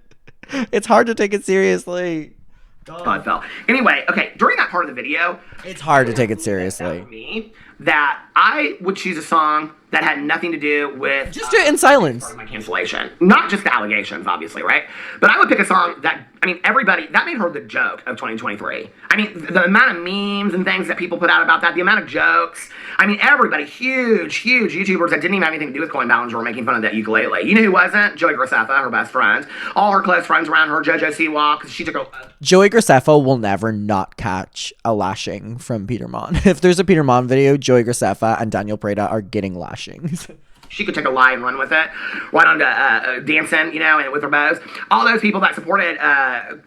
It's hard to take it seriously. God fell. Anyway, okay, during that part of the video, it's hard to take it seriously. Me, that I would choose a song that had nothing to do with just do it in silence. My cancellation, not just the allegations, obviously, right? But I would pick a song that, I mean, everybody that made her the joke of 2023. I mean, the amount of memes and things that people put out about that, the amount of jokes. I mean, everybody, huge YouTubers that didn't even have anything to do with Colleen Ballinger were making fun of that ukulele. You know who wasn't? Joey Graceffa, her best friend. All her close friends around her, JoJo Siwa, because she took a... Joey Graceffa will never not catch a lashing from Peter Monn. If there's a Peter Monn video, Joey Graceffa and Daniel Prada are getting lashings. She could take a lie and run with it, right on to dancing, you know, and with her bows. All those people that supported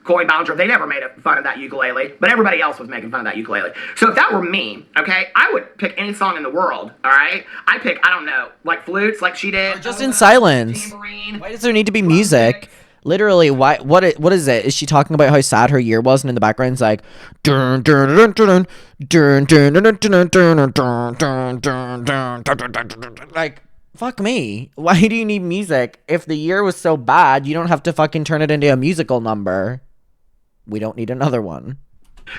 Colleen Ballinger, they never made fun of that ukulele, but everybody else was making fun of that ukulele. So if that were me, okay, I would pick any song in the world, all right? I'd pick, I don't know, like flutes, like she did. Or just in silence. Tambourine. Why does there need to be music? Literally, why? What is it? Is she talking about how sad her year was, and in the background it's like, dun dun dun dun dun dun dun dun dun dun dun dun, like, fuck me. Why do you need music? If the year was so bad, you don't have to fucking turn it into a musical number. We don't need another one.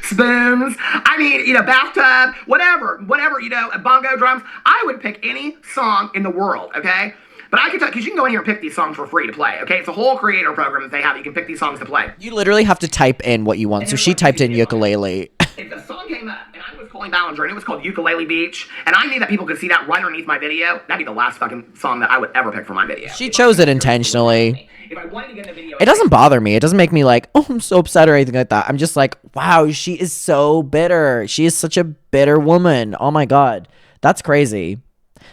Spoons, I mean, you know, bathtub, whatever, you know, bongo drums. I would pick any song in the world, okay? But I can tell, because you can go in here and pick these songs for free to play, okay? It's a whole creator program that they have. You can pick these songs to play. You literally have to type in what you want. So she typed in ukulele. If the song came up and I was Colleen Ballinger and it was called Ukulele Beach, and I knew that people could see that right underneath my video, that'd be the last fucking song that I would ever pick for my video. She chose it intentionally. If I wanted to get in the video, it doesn't bother me. It doesn't make me like, oh, I'm so upset or anything like that. I'm just like, wow, she is so bitter. She is such a bitter woman. Oh my God. That's crazy.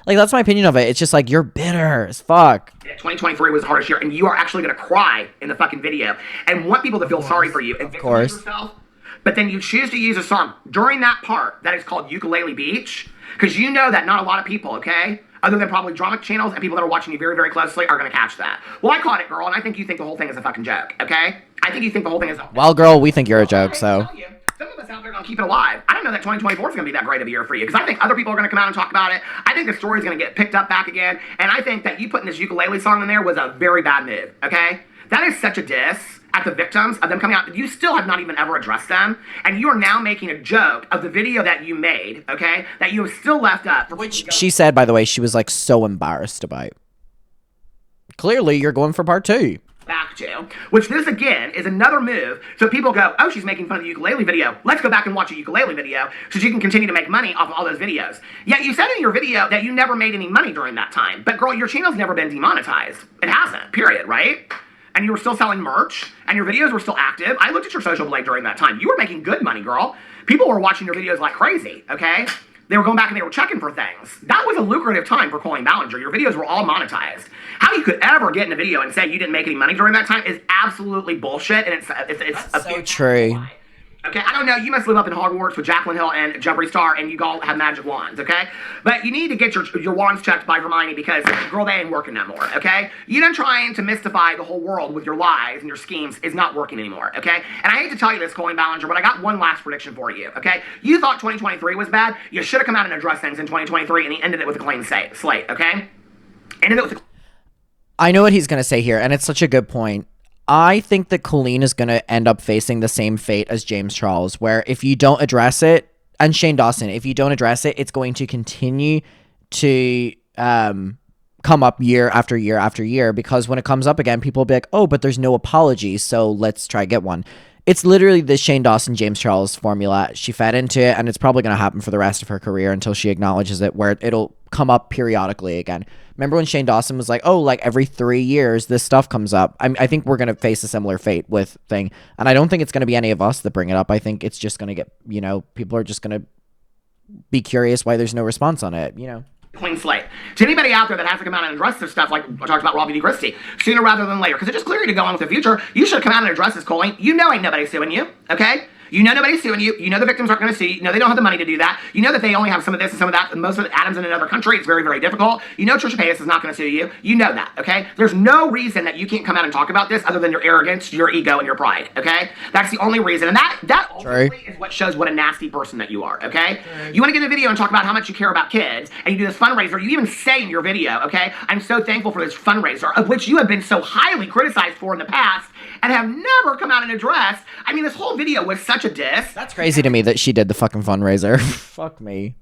Like, that's my opinion of it. It's just like, you're bitter as fuck. 2023 was the hardest year, and you are actually going to cry in the fucking video and want people to feel sorry for you and victimize yourself. But then you choose to use a song during that part that is called Ukulele Beach, because you know that not a lot of people, okay, other than probably drama channels and people that are watching you very, very closely, are going to catch that. Well, I caught it, girl, and I think you think the whole thing is a fucking joke, okay? I think you think the whole thing is... Well, girl, we think you're a joke, so... Some of us out there are going to keep it alive. I don't know that 2024 is going to be that great of a year for you, because I think other people are going to come out and talk about it. I think the story is going to get picked up back again, and I think that you putting this ukulele song in there was a very bad move, okay? That is such a diss at the victims of them coming out. You still have not even ever addressed them, and you are now making a joke of the video that you made, okay, that you have still left up. Which she said, by the way, she was like so embarrassed about. Clearly, you're going for part 2. Back to, which this again is another move, so people go, oh, she's making fun of the ukulele video, let's go back and watch a ukulele video so you can continue to make money off of all those videos. Yet you said in your video that you never made any money during that time, but girl, your channel's never been demonetized. It hasn't, period, right? And you were still selling merch, and your videos were still active. I looked at your social blade during that time. You were making good money, girl. People were watching your videos like crazy, okay? They were going back and they were checking for things. That was a lucrative time for Colleen Ballinger. Your videos were all monetized. How you could ever get in a video and say you didn't make any money during that time is absolutely bullshit, and it's a so true. Lie. Okay, I don't know, you must live up in Hogwarts with Jacqueline Hill and Jeffree Star, and you all have magic wands, okay? But you need to get your wands checked by Hermione, because, girl, they ain't working no more, okay? You done trying to mystify the whole world with your lies and your schemes is not working anymore, okay? And I hate to tell you this, Colleen Ballinger, but I got one last prediction for you, okay? You thought 2023 was bad. You should have come out and addressed things in 2023, and he ended it with a clean slate, okay? Ended it with I know what he's going to say here, and it's such a good point. I think that Colleen is going to end up facing the same fate as James Charles, where if you don't address it, and Shane Dawson, if you don't address it, it's going to continue to come up year after year after year, because when it comes up again, people will be like, oh, but there's no apology, so let's try get one. It's literally the Shane Dawson, James Charles formula. She fed into it, and it's probably going to happen for the rest of her career until she acknowledges it, where it'll come up periodically again. Remember when Shane Dawson was like, oh, like every 3 years, this stuff comes up. I think we're going to face a similar fate with thing. And I don't think it's going to be any of us that bring it up. I think it's just going to get, you know, people are just going to be curious why there's no response on it, you know. Clean slate. To anybody out there that has to come out and address this stuff, like I talked about Robbie D. Christie, sooner rather than later, because it just clear you to go on with the future. You should come out and address this, Colleen. You know ain't nobody suing you, okay? You know nobody's suing you. You know the victims aren't going to sue you. You know they don't have the money to do that. You know that they only have some of this and some of that. And most of Adam's in another country. It's very, very difficult. You know Trisha Paytas is not going to sue you. You know that, okay? There's no reason that you can't come out and talk about this other than your arrogance, your ego, and your pride, okay? That's the only reason. And that ultimately is what shows what a nasty person that you are, okay? You want to get in a video and talk about how much you care about kids, and you do this fundraiser. You even say in your video, okay, I'm so thankful for this fundraiser, of which you have been so highly criticized for in the past and have never come out and addressed. I mean, this whole video was such a diss. That's crazy to me that she did the fucking fundraiser. Fuck me.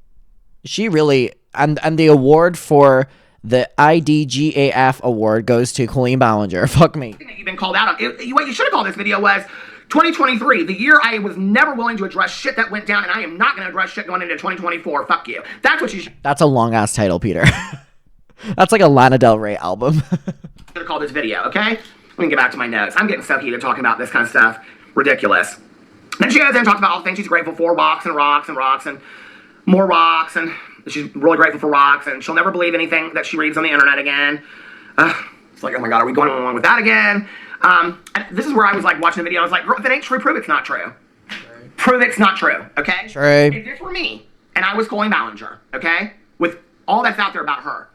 She really, and the award for the IDGAF award goes to Colleen Ballinger. Fuck me. You've been called out on. What you should have called this video was 2023, the year I was never willing to address shit that went down, and I am not going to address shit going into 2024. Fuck you. That's what you should. That's a long ass title, Peter. That's like a Lana Del Rey album. Should have called this video, okay? Let me get back to my notes. I'm getting so heated talking about this kind of stuff. Ridiculous. Then she goes in and talks about all the things she's grateful for, rocks and rocks and rocks and more rocks, and she's really grateful for rocks, and she'll never believe anything that she reads on the internet again. It's like, oh my God, are we going along with that again? And this is where I was like watching the video, I was like, girl, if it ain't true, prove it's not true. Prove it's not true, okay? True. If this were me, and I was Colleen Ballinger, okay, with all that's out there about her,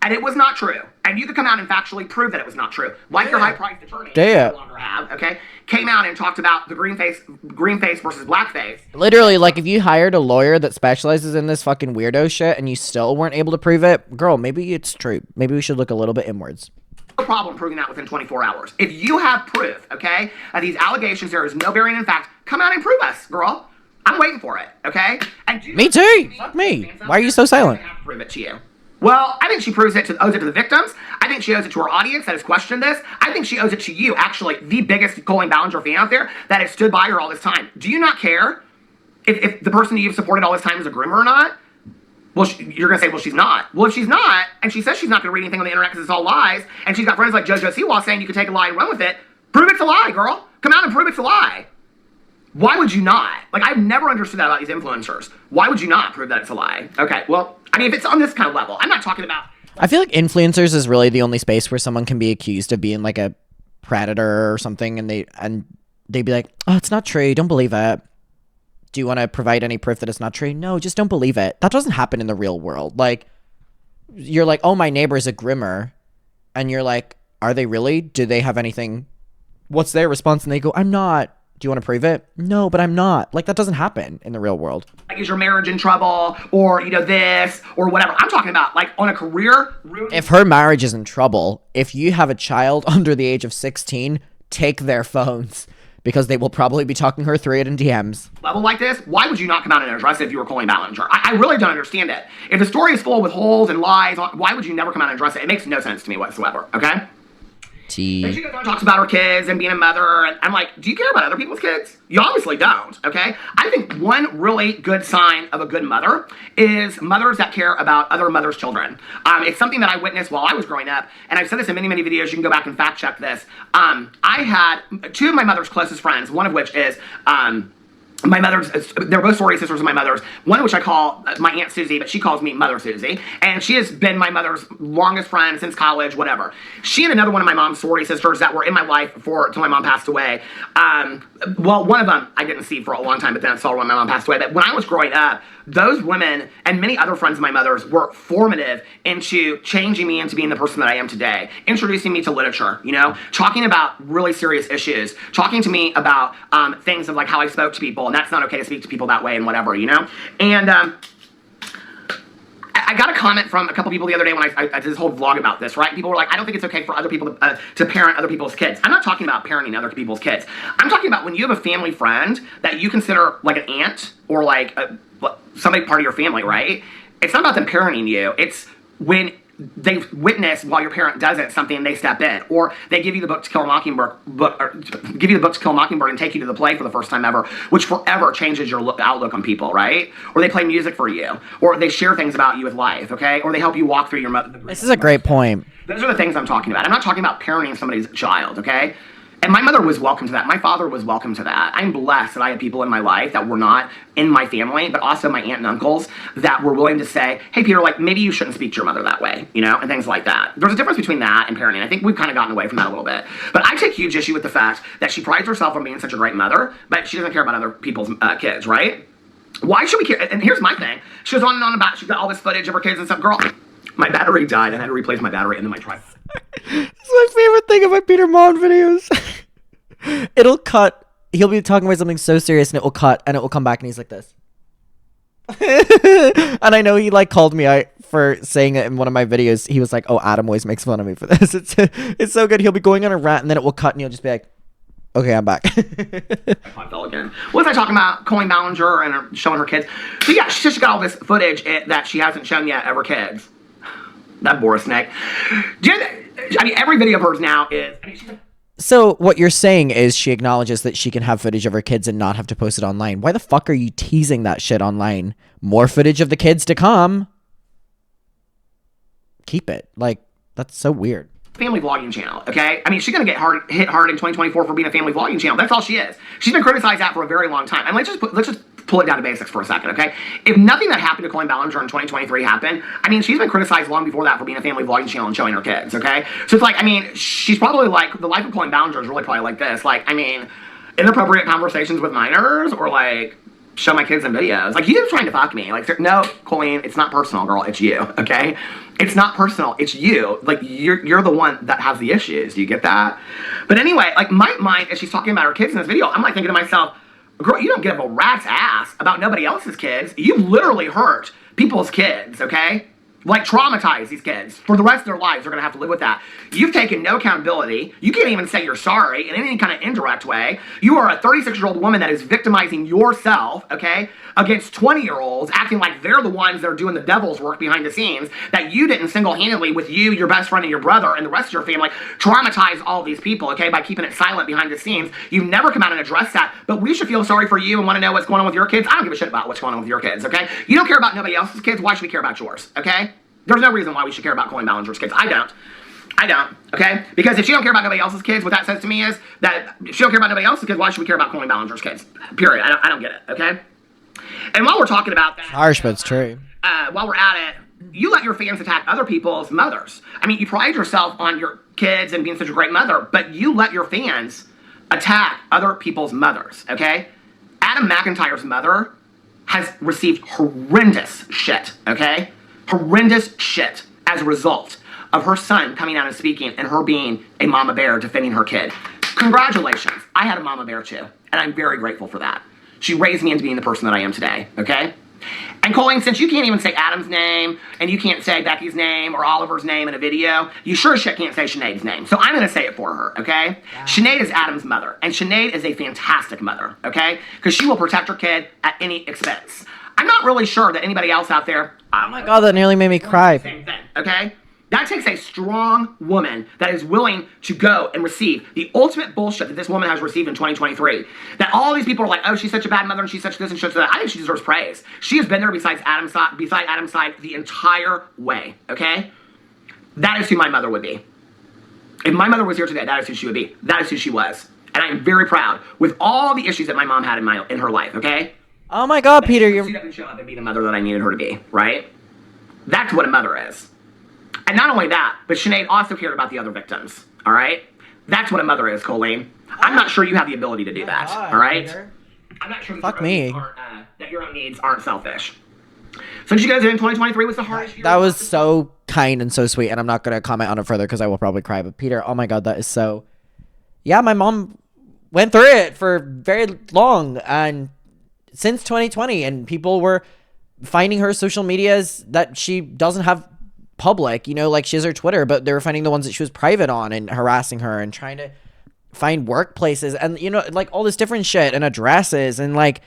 and it was not true, and you could come out and factually prove that it was not true, like your high-priced attorney, you no longer have, okay, came out and talked about the green face versus blackface. Literally, like, if you hired a lawyer that specializes in this fucking weirdo shit and you still weren't able to prove it, girl, maybe it's true. Maybe we should look a little bit inwards. No problem proving that within 24 hours. If you have proof, okay, of these allegations, there is no bearing in fact, come out and prove us, girl. I'm waiting for it, okay? And me too. Fuck me. Why are you so silent? I have to prove it to you. Well, I think she owes it to the victims. I think she owes it to her audience that has questioned this. I think she owes it to you, actually, the biggest Colleen Ballinger fan out there that has stood by her all this time. Do you not care if the person you've supported all this time is a groomer or not? Well, you're going to say, well, she's not. Well, if she's not, and she says she's not going to read anything on the internet because it's all lies, and she's got friends like JoJo Siwa saying you can take a lie and run with it, prove it's a lie, girl. Come out and prove it's a lie. Why would you not? Like, I've never understood that about these influencers. Why would you not prove that it's a lie? Okay, well, I mean, if it's on this kind of level, I'm not talking about... I feel like influencers is really the only space where someone can be accused of being like a predator or something, and they'd be like, oh, it's not true, don't believe it. Do you want to provide any proof that it's not true? No, just don't believe it. That doesn't happen in the real world. Like, you're like, oh, my neighbor's a groomer, and you're like, are they really? Do they have anything? What's their response? And they go, I'm not. Do you want to prove it? No, but I'm not. Like, that doesn't happen in the real world. Like, is your marriage in trouble? Or, you know, this, or whatever. I'm talking about, like, on a career... If her marriage is in trouble, if you have a child under the age of 16, take their phones. Because they will probably be talking her through it in DMs. Level like this, why would you not come out and address it if you were Colleen Ballinger? I really don't understand it. If the story is full with holes and lies, why would you never come out and address it? It makes no sense to me whatsoever, okay? Then she goes on and talks about her kids and being a mother, and I'm like, do you care about other people's kids? You obviously don't, okay? I think one really good sign of a good mother is mothers that care about other mothers' children. It's something that I witnessed while I was growing up, and I've said this in many, many videos. You can go back and fact check this. I had two of my mother's closest friends, one of which is... my mother's, they're both sorority sisters of my mother's, one of which I call my Aunt Susie, but she calls me Mother Susie, and she has been my mother's longest friend since college, whatever. She and another one of my mom's sorority sisters that were in my life till my mom passed away, well, one of them I didn't see for a long time, but then I saw her when my mom passed away, but when I was growing up, those women and many other friends of my mother's were formative into changing me into being the person that I am today, introducing me to literature, you know, talking about really serious issues, talking to me about things of like how I spoke to people, and that's not okay to speak to people that way and whatever, you know? And I got a comment from a couple people the other day when I did this whole vlog about this, right? People were like, I don't think it's okay for other people to parent other people's kids. I'm not talking about parenting other people's kids. I'm talking about when you have a family friend that you consider like an aunt or like somebody part of your family, right? It's not about them parenting you. It's when they witness while your parent doesn't something, they step in, or they give you the book To Kill a Mockingbird, give you the book To Kill a Mockingbird and take you to the play for the first time ever, which forever changes your outlook on people, right? Or they play music for you, or they share things about you with life, okay? Or they help you walk through your mother. This is a great point. Those are the things I'm talking about. I'm not talking about parenting somebody's child, okay? And my mother was welcome to that. My father was welcome to that. I'm blessed that I had people in my life that were not in my family, but also my aunt and uncles that were willing to say, hey, Peter, like, maybe you shouldn't speak to your mother that way, you know, and things like that. There's a difference between that and parenting. I think we've kind of gotten away from that a little bit. But I take huge issue with the fact that she prides herself on being such a great mother, but she doesn't care about other people's kids, right? Why should we care? And here's my thing. She goes on and on about, she's got all this footage of her kids and stuff. Girl, my battery died. I had to replace my battery and then my tripod. It's my favorite thing about Peter Monn videos. It'll cut. He'll be talking about something so serious and it will cut and it will come back and he's like this. And I know he like called me out for saying it in one of my videos. He was like, oh, Adam always makes fun of me for this. It's so good. He'll be going on a rant and then it will cut and he'll just be like, okay, I'm back. I fell again. What was I talking about? Colleen Ballinger and her, showing her kids. So yeah, she's got all this footage that she hasn't shown yet of her kids. That Boris snake. I mean, every video of hers now is... I mean, she's like, so what you're saying is she acknowledges that she can have footage of her kids and not have to post it online. Why the fuck are you teasing that shit online? More footage of the kids to come. Keep it. Like, that's so weird. Family vlogging channel, okay? I mean, she's gonna get hit hard in 2024 for being a family vlogging channel. That's all she is. She's been criticized that for a very long time. And let's just pull it down to basics for a second, okay? If nothing that happened to Colleen Ballinger in 2023 happened, I mean, she's been criticized long before that for being a family vlogging channel and showing her kids, okay? So it's like, I mean, she's probably like, the life of Colleen Ballinger is really probably like this. Like, I mean, inappropriate conversations with minors or like, show my kids in videos. Like, you're trying to fuck me. Like, no, Colleen, it's not personal, girl. It's you, okay? It's not personal. It's you. Like, you're the one that has the issues. Do you get that? But anyway, like, my mind, as she's talking about her kids in this video, I'm like thinking to myself, girl, you don't give a rat's ass about nobody else's kids. You've literally hurt people's kids, okay? Like, traumatize these kids. For the rest of their lives, they're going to have to live with that. You've taken no accountability. You can't even say you're sorry in any kind of indirect way. You are a 36-year-old woman that is victimizing yourself, okay, against 20-year-olds, acting like they're the ones that are doing the devil's work behind the scenes, that you didn't single-handedly, with you, your best friend, and your brother, and the rest of your family, traumatize all these people, okay, by keeping it silent behind the scenes. You've never come out and addressed that, but we should feel sorry for you and want to know what's going on with your kids. I don't give a shit about what's going on with your kids, okay? You don't care about nobody else's kids. Why should we care about yours, okay? There's no reason why we should care about Colleen Ballinger's kids. I don't, okay? Because if she don't care about nobody else's kids, what that says to me is that if she don't care about nobody else's kids, why should we care about Colleen Ballinger's kids? Period. I don't get it, okay? And while we're talking about that... Harsh, but it's true. While we're at it, you let your fans attack other people's mothers. I mean, you pride yourself on your kids and being such a great mother, but you let your fans attack other people's mothers, okay? Adam McIntyre's mother has received horrendous shit, okay? Horrendous shit as a result of her son coming out and speaking and her being a mama bear defending her kid. Congratulations. I had a mama bear too, and I'm very grateful for that. She raised me into being the person that I am today, okay? And Colleen, since you can't even say Adam's name, and you can't say Becky's name or Oliver's name in a video, you sure as shit can't say Sinead's name. So I'm gonna say it for her, okay? Wow. Sinead is Adam's mother, and Sinead is a fantastic mother, okay? Because she will protect her kid at any expense. I'm not really sure that anybody else out there... Oh my God, that nearly made me cry. Same thing, okay? That takes a strong woman that is willing to go and receive the ultimate bullshit that this woman has received in 2023. That all these people are like, oh, she's such a bad mother and she's such this and such that. I think she deserves praise. She has been there beside Adam's side the entire way, okay? That is who my mother would be. If my mother was here today, that is who she would be. That is who she was. And I'm very proud with all the issues that my mom had in her life, okay? Oh my God, Peter, She doesn't show up and be the mother that I needed her to be, right? That's what a mother is. And not only that, but Sinead also cared about the other victims, all right? That's what a mother is, Colleen. I'm not sure you have the ability to do that, all right? Peter. I'm not sure Fuck me. That your own needs aren't selfish. So did you guys in 2023 was the hardest year? That was so kind and so sweet, and I'm not going to comment on it further because I will probably cry. But Peter, oh my God, that is so... Yeah, my mom went through it for very long, and since 2020, and people were finding her social medias that she doesn't have public, you know, like she has her Twitter, but they were finding the ones that she was private on and harassing her and trying to find workplaces and, you know, like all this different shit and addresses and like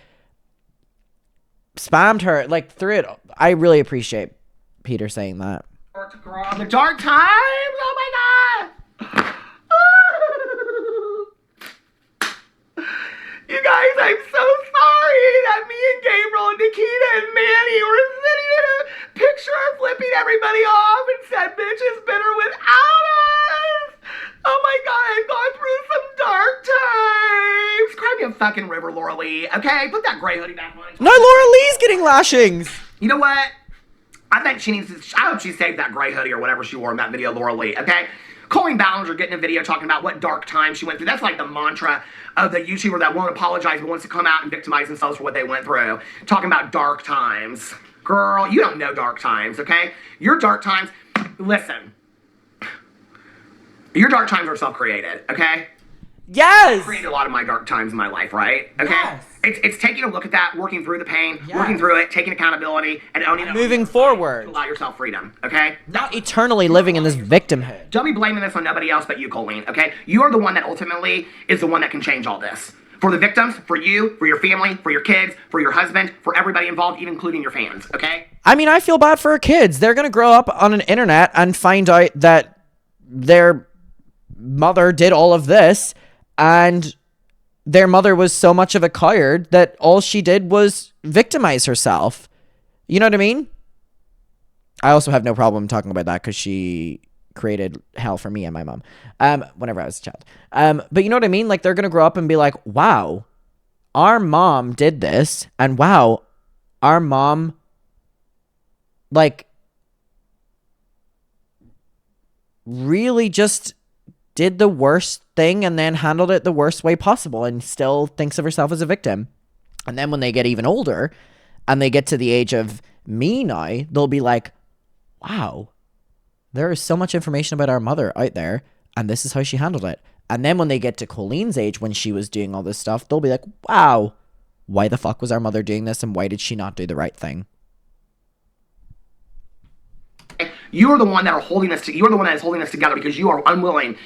spammed her like through it. I really appreciate Peter saying that. The dark times, oh my God. You guys, I'm so sorry that me and Gabriel and Nikita and Manny were sitting in a picture flipping everybody off and said, bitch is better without us. Oh my God, I've gone through some dark fucking river, Laura Lee. Okay, put that gray hoodie back on. No, Laura Lee's getting lashings. You know what? I think she needs to, I hope she saved that gray hoodie or whatever she wore in that video, Laura Lee, okay? Colleen Ballinger getting a video talking about what dark time she went through. That's like the mantra of the YouTuber that won't apologize but wants to come out and victimize themselves for what they went through. Talking about dark times. Girl, you don't know dark times, okay? Your dark times, listen. Your dark times are self-created, okay? Yes. I created a lot of my dark times in my life, right? Okay? Yes. It's taking a look at that, working through the pain, working through it, taking accountability, and owning it. Moving forward. To allow yourself freedom, okay? Not eternally living in this victimhood. Don't be blaming this on nobody else but you, Colleen, okay? You are the one that ultimately is the one that can change all this. For the victims, for you, for your family, for your kids, for your husband, for everybody involved, even including your fans, okay? I mean, I feel bad for her kids. They're going to grow up on an internet and find out that their mother did all of this, and their mother was so much of a coward that all she did was victimize herself. You know what I mean? I also have no problem talking about that because she created hell for me and my mom whenever I was a child. But you know what I mean? Like, they're going to grow up and be like, wow, our mom did this, and wow, our mom, like, really just did the worst thing and then handled it the worst way possible and still thinks of herself as a victim. And then when they get even older and they get to the age of me now, they'll be like, wow, there is so much information about our mother out there, and this is how she handled it. And then when they get to Colleen's age, when she was doing all this stuff, they'll be like, wow, why the fuck was our mother doing this, and why did she not do the right thing? You are the one that are holding us. You are the one that is holding us together because you are unwilling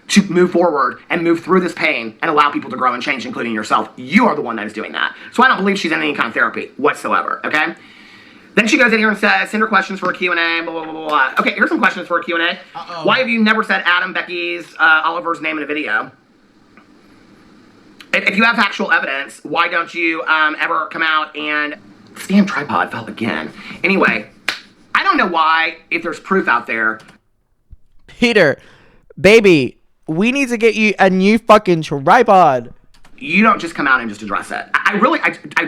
to move forward and move through this pain and allow people to grow and change, including yourself. You are the one that is doing that. So I don't believe she's in any kind of therapy whatsoever, okay? Then she goes in here and says, send her questions for a Q&A, blah, blah, blah, blah, blah. Okay, here's some questions for a Q&A. Why have you never said Adam, Becky's, Oliver's name in a video? If you have factual evidence, why don't you ever come out and... This damn tripod fell again. Anyway, I don't know why, if there's proof out there... Peter, baby, we need to get you a new fucking tripod. You don't just come out and just address it. I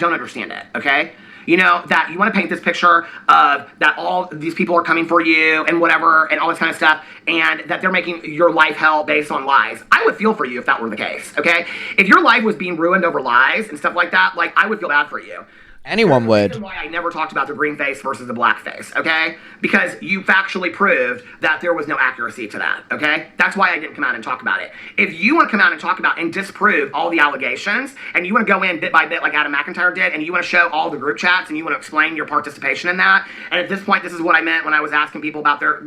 don't understand it, okay? You know, that you want to paint this picture of that all these people are coming for you and whatever and all this kind of stuff, and that they're making your life hell based on lies. I would feel for you if that were the case, okay? If your life was being ruined over lies and stuff like that, like, I would feel bad for you. Anyone would. Why I never talked about the green face versus the black face, okay? Because you factually proved that there was no accuracy to that, okay? That's why I didn't come out and talk about it. If you want to come out and talk about and disprove all the allegations, and you want to go in bit by bit like Adam McIntyre did, and you want to show all the group chats, and you want to explain your participation in that, and at this point, this is what I meant when I was asking people about their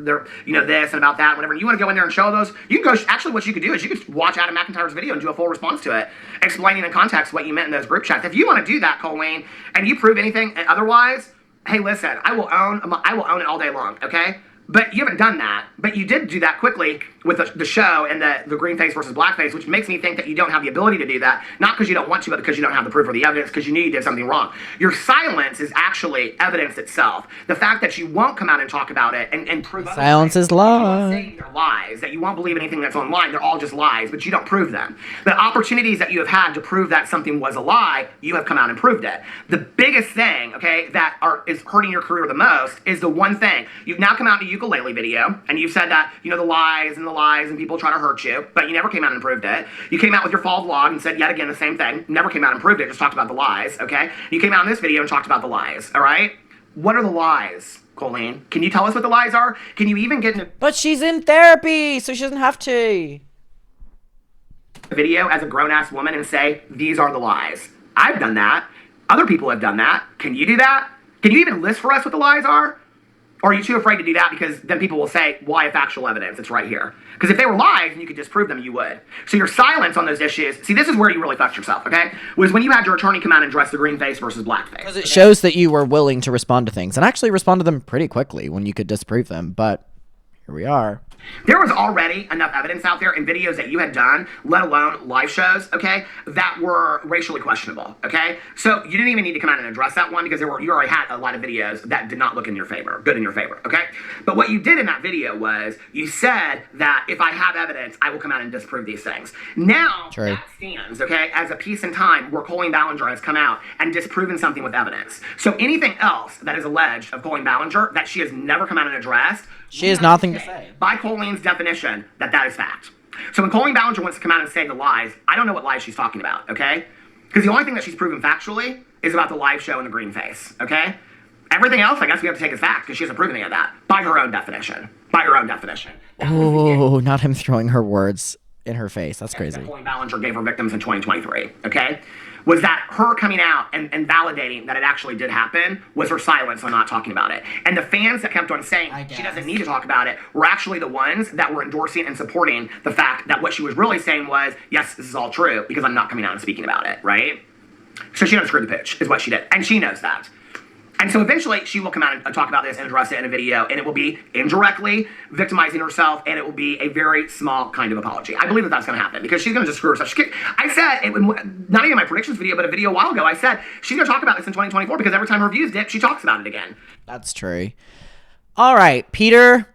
you know, this and about that, and whatever, and you want to go in there and show those, you can go, actually what you could do is you could watch Adam McIntyre's video and do a full response to it, explaining in context what you meant in those group chats. If you want to do that, Colleen, and you prove anything otherwise, hey, listen, I will own it all day long, okay? But you haven't done that. But you did do that quickly with the show and the green face versus black face, which makes me think that you don't have the ability to do that, not because you don't want to, but because you don't have the proof or the evidence, because you knew you did something wrong. Your silence is actually evidence itself. The fact that you won't come out and talk about it and prove silence is lies. They're lies, that you won't believe anything that's online, they're all just lies, but you don't prove them. The opportunities that you have had to prove that something was a lie, you have come out and proved it. The biggest thing, okay, that is hurting your career the most is the one thing. You've now come out in a ukulele video, and you've said that, you know, the lies and people trying to hurt you, but you never came out and proved it. You came out with your fall vlog and said yet again the same thing, never came out and proved it, just talked about the lies, okay? You came out in this video and talked about the lies, all right? What are the lies, Colleen? Can you tell us what the lies are? Can you even get in But she's in therapy, so she doesn't have to. a video as a grown-ass woman and say, these are the lies? I've done that. Other people have done that. Can you do that? Can you even list for us what the lies are? Or are you too afraid to do that because then people will say, well, I have factual evidence, it's right here. Because if they were lies and you could disprove them, you would. So your silence on those issues, see, this is where you really fucked yourself, okay? Was when you had your attorney come out and address the green face versus black face. Because it shows that you were willing to respond to things, and actually respond to them pretty quickly when you could disprove them, but Here we are. There was already enough evidence out there in videos that you had done, let alone live shows, okay, that were racially questionable, okay? So you didn't even need to come out and address that one because you already had a lot of videos that did not look in your favor, good in your favor, okay? But what you did in that video was you said that if I have evidence, I will come out and disprove these things. Now, that stands, okay, as a piece in time where Colleen Ballinger has come out and disproven something with evidence. So anything else that is alleged of Colleen Ballinger that she has never come out and addressed, she has nothing to say. By Colleen's definition, that is fact. So when Colleen Ballinger wants to come out and say the lies, I don't know what lies she's talking about, okay? Because the only thing that she's proven factually is about the live show and the green face, okay? Everything else, I guess we have to take as fact because she hasn't proven any of that by her own definition. By her own definition. Oh, not him throwing her words in her face. That's crazy. That Colleen Ballinger gave her victims in 2023, okay? Was that her coming out and validating that it actually did happen was her silence on not talking about it. And the fans that kept on saying she doesn't need to talk about it were actually the ones that were endorsing and supporting the fact that what she was really saying was, yes, this is all true because I'm not coming out and speaking about it, right? So she done screwed the pitch is what she did. And she knows that. And so eventually she will come out and talk about this and address it in a video, and it will be indirectly victimizing herself, and it will be a very small kind of apology. I believe that that's going to happen because she's going to just screw herself. I said, not even my predictions video, but a video a while ago, I said she's going to talk about this in 2024 because every time her views dip, she talks about it again. That's true. All right, Peter,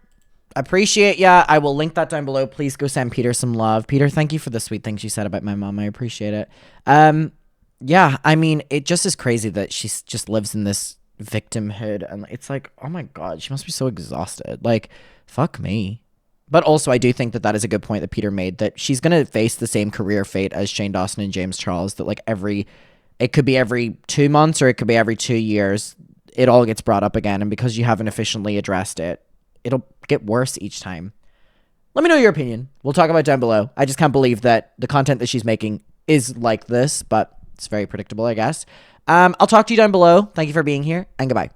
appreciate ya. I will link that down below. Please go send Peter some love. Peter, thank you for the sweet things you said about my mom. I appreciate it. Yeah, I mean, it just is crazy that she just lives in this victimhood, and it's like, oh my god, she must be so exhausted. Like, fuck me. But also I do think that is a good point that Peter made, that she's gonna face the same career fate as Shane Dawson and James Charles, that like it could be every 2 months or it could be every 2 years, it all gets brought up again, and because you haven't efficiently addressed it, it'll get worse each time. Let me know your opinion. We'll talk about it down below. I just can't believe that the content that she's making is like this, but it's very predictable, I guess. I'll talk to you down below. Thank you for being here, and goodbye.